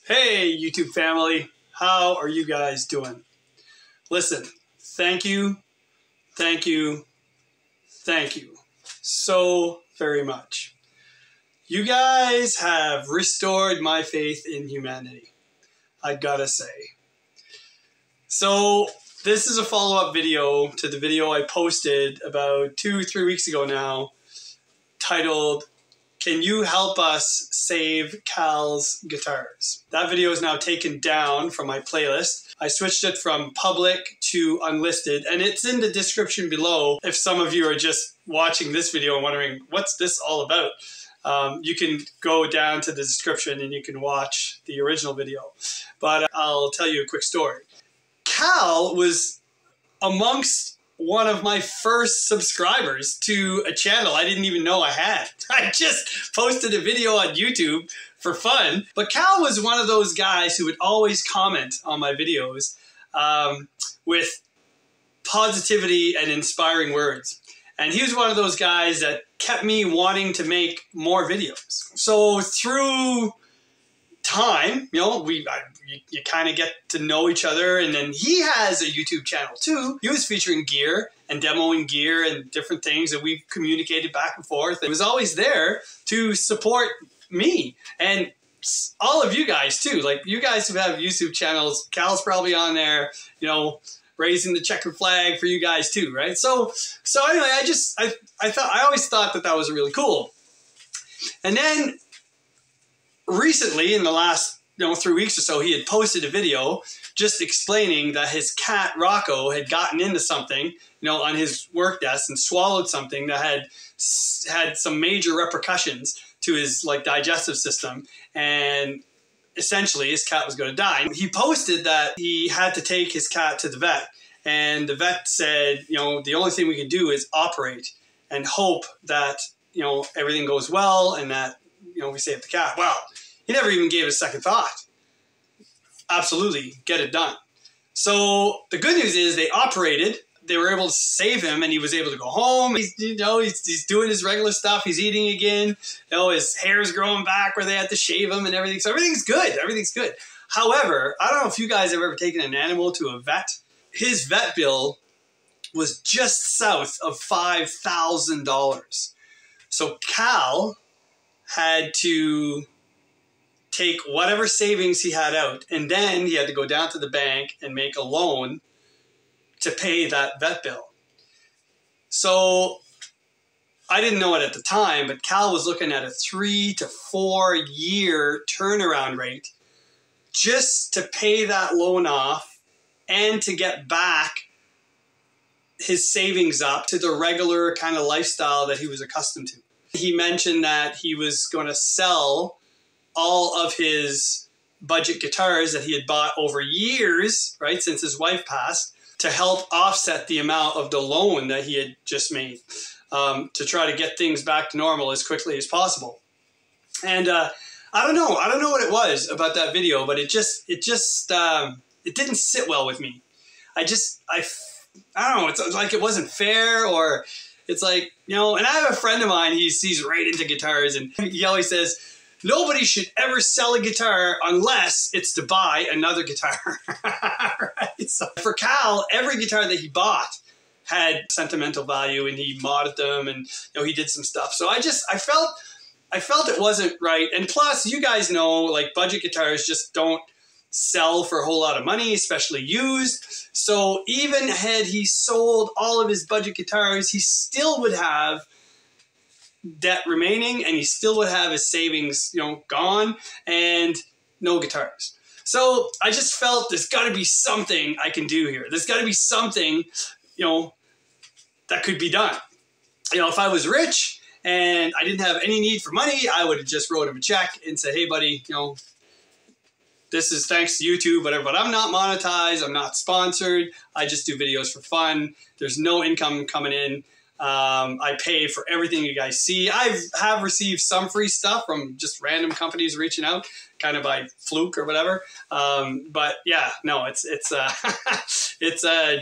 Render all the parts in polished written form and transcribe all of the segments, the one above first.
Hey, YouTube family. How are you guys doing? Listen, thank you so very much. You guys have restored my faith in humanity, I gotta say. So this is a follow-up video to the video I posted about 2-3 weeks ago now, titled, "Can you help us save Cal's guitars?" That video is now taken down from my playlist. I switched it from public to unlisted, and it's in the description below. If some of you are just watching this video and wondering, what's this all about? You can go down to the description and you can watch the original video. But I'll tell you a quick story. Cal was amongst one of my first subscribers to a channel I didn't even know I had. I just posted a video on YouTube for fun, but Cal was one of those guys who would always comment on my videos with positivity and inspiring words. And he was one of those guys that kept me wanting to make more videos. So through time, you know, you kind of get to know each other, and then he has a YouTube channel too. He was featuring gear and demoing gear and different things, and we've communicated back and forth. It was always there to support me and all of you guys too. Like, you guys who have YouTube channels, Cal's probably on there, you know, raising the checkered flag for you guys too, right? So anyway, I always thought that was really cool. And then recently, in the last 3 weeks or so, he had posted a video just explaining that his cat Rocco had gotten into something, on his work desk and swallowed something that had some major repercussions to his digestive system, and essentially his cat was going to die. He posted that he had to take his cat to the vet, and the vet said, the only thing we can do is operate and hope that everything goes well and that we save the cat. Well, he never even gave it a second thought. Absolutely, get it done. So the good news is they operated. They were able to save him, and he was able to go home. He's doing his regular stuff. He's eating again. His hair's growing back where they had to shave him and everything. So everything's good. Everything's good. However, I don't know if you guys have ever taken an animal to a vet. His vet bill was just south of $5,000. So Cal had to take whatever savings he had out, and then he had to go down to the bank and make a loan to pay that vet bill. So I didn't know it at the time, but Cal was looking at a 3 to 4 year turnaround rate just to pay that loan off and to get back his savings up to the regular kind of lifestyle that he was accustomed to. He mentioned that he was going to sell all of his budget guitars that he had bought over years, right, since his wife passed, to help offset the amount of the loan that he had just made, to try to get things back to normal as quickly as possible. And I don't know what it was about that video, but it didn't sit well with me. I don't know, it's like it wasn't fair, or it's like, and I have a friend of mine, he's right into guitars, and he always says, nobody should ever sell a guitar unless it's to buy another guitar. Right? So for Cal, every guitar that he bought had sentimental value, and he modded them, and he did some stuff. So I felt it wasn't right. And plus, you guys know, budget guitars just don't sell for a whole lot of money, especially used. So even had he sold all of his budget guitars, he still would have debt remaining, and he still would have his savings, gone, and no guitars. So I just felt there's got to be something I can do here. There's got to be something, that could be done. If I was rich and I didn't have any need for money, I would have just wrote him a check and said, hey, buddy, this is thanks to YouTube, whatever, but I'm not monetized. I'm not sponsored. I just do videos for fun. There's no income coming in. I pay for everything you guys see. I have received some free stuff from just random companies reaching out, kind of by fluke or whatever. But yeah, no, it's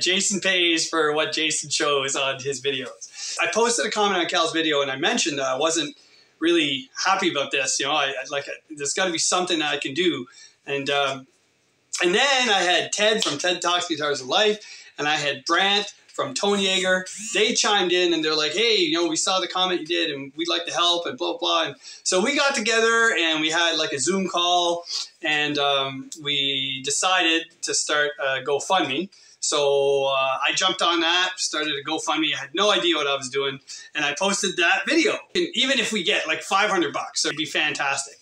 Jason pays for what Jason shows on his videos. I posted a comment on Cal's video, and I mentioned that I wasn't really happy about this. There's got to be something that I can do And then I had Ted from Ted Talks Guitars of Life, and I had Brant from Tone Yeager. They chimed in and they're like, hey, you know, we saw the comment you did and we'd like to help and blah, blah. And so we got together and we had like a Zoom call, and we decided to start a GoFundMe. So I jumped on that, started a GoFundMe. I had no idea what I was doing, and I posted that video. And even if we get like $500, it'd be fantastic.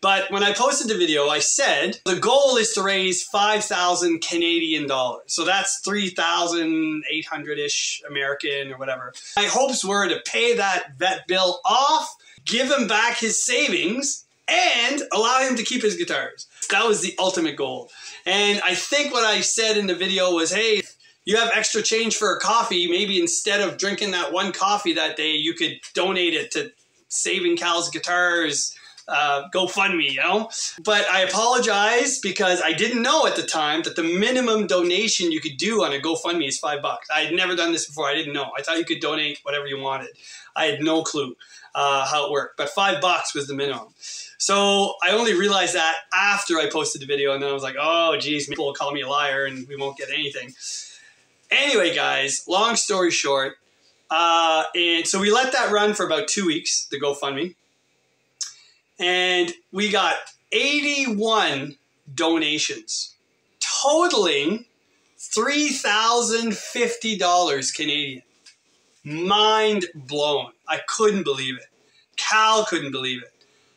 But when I posted the video, I said the goal is to raise 5,000 Canadian dollars. So that's 3,800-ish American or whatever. My hopes were to pay that vet bill off, give him back his savings, and allow him to keep his guitars. That was the ultimate goal. And I think what I said in the video was, hey, if you have extra change for a coffee, maybe instead of drinking that one coffee that day, you could donate it to Saving Cal's Guitars GoFundMe, you know? But I apologize because I didn't know at the time that the minimum donation you could do on a GoFundMe is $5. I had never done this before. I didn't know. I thought you could donate whatever you wanted. I had no clue how it worked, but $5 was the minimum. So I only realized that after I posted the video, and then I was like, oh, geez, people will call me a liar and we won't get anything. Anyway, guys, long story short, and so we let that run for about 2 weeks, the GoFundMe, and we got 81 donations, totaling $3,050 Canadian. Mind blown. I couldn't believe it. Cal couldn't believe it.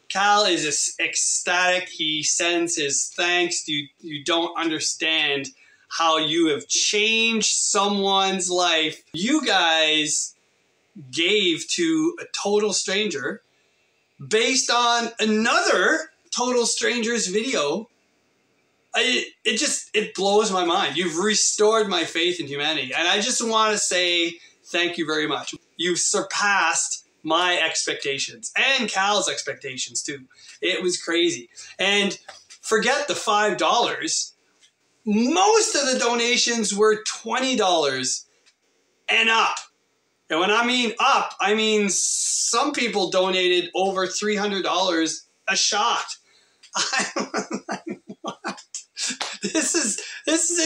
Cal is ecstatic. He sends his thanks. You don't understand how you have changed someone's life. You guys gave to a total stranger based on another total stranger's video. It blows my mind. You've restored my faith in humanity. And I just want to say thank you very much. You've surpassed my expectations and Cal's expectations too. It was crazy. And forget the $5. Most of the donations were $20 and up. And when I mean up, I mean some people donated over $300 a shot. I'm like, what? This is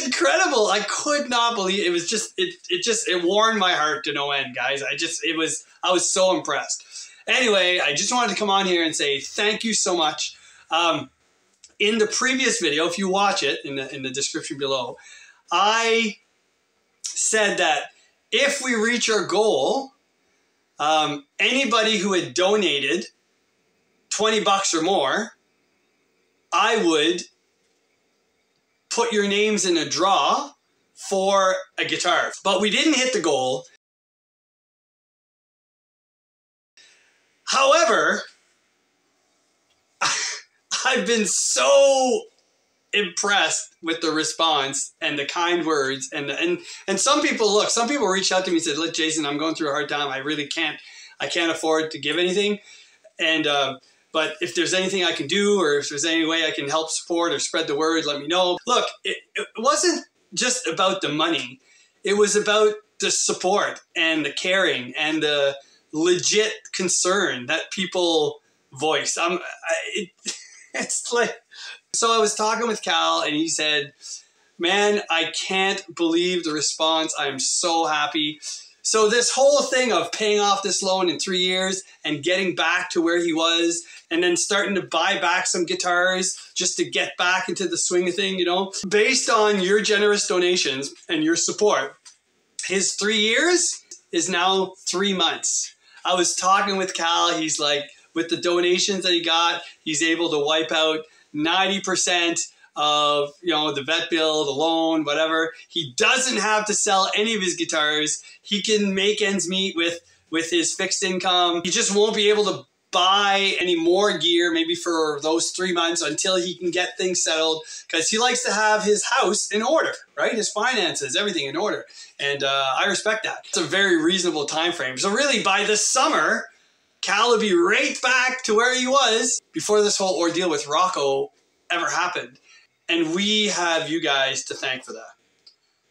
incredible. I could not believe it. Was just it warmed my heart to no end, guys. I was so impressed. Anyway, I just wanted to come on here and say thank you so much. In the previous video, if you watch it in the description below, I said that if we reach our goal, anybody who had donated $20 or more, I would put your names in a draw for a guitar. But we didn't hit the goal. However, I've been so impressed with the response and the kind words and some people reached out to me and said, look, Jason, I'm going through a hard time. I can't afford to give anything. And but if there's anything I can do, or if there's any way I can help support or spread the word, let me know. Look, it wasn't just about the money. It was about the support and the caring and the legit concern that people voiced. It's like, so I was talking with Cal and he said, man, I can't believe the response. I'm so happy. So this whole thing of paying off this loan in 3 years and getting back to where he was and then starting to buy back some guitars just to get back into the swing of thing, you know, based on your generous donations and your support, his 3 years is now 3 months. I was talking with Cal. He's like, with the donations that he got, he's able to wipe out 90% of, you know, the vet bill, the loan, whatever. He doesn't have to sell any of his guitars. He can make ends meet with his fixed income. He just won't be able to buy any more gear maybe for those 3 months until he can get things settled, because he likes to have his house in order, right? His finances, everything in order. And I respect that. It's a very reasonable time frame. So really by this summer, Cal will be right back to where he was before this whole ordeal with Rocco ever happened. And we have you guys to thank for that.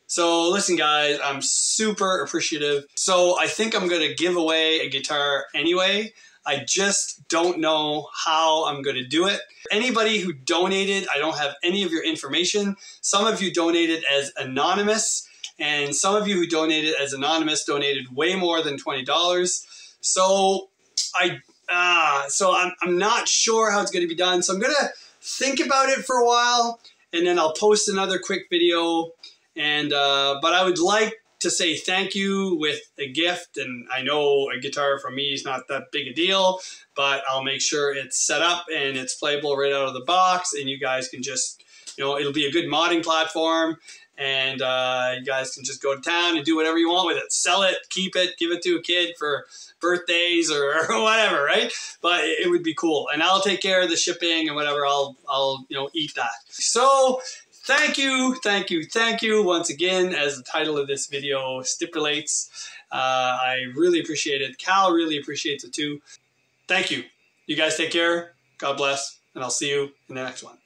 So listen, guys, I'm super appreciative. So I think I'm going to give away a guitar anyway. I just don't know how I'm going to do it. Anybody who donated, I don't have any of your information. Some of you donated as anonymous, and some of you who donated as anonymous donated way more than $20. So I'm not sure how it's going to be done. So I'm going to think about it for a while, and then I'll post another quick video. And but I would like to say thank you with a gift, and I know a guitar from me is not that big a deal, but I'll make sure it's set up and it's playable right out of the box, and you guys can just, it'll be a good modding platform, and you guys can just go to town and do whatever you want with it. Sell it, keep it, give it to a kid for birthdays or whatever, right? But it would be cool, and I'll take care of the shipping and whatever. I'll eat that. So thank you once again, as the title of this video stipulates. I really appreciate it. Cal really appreciates it too. Thank you. You guys take care. God bless, and I'll see you in the next one.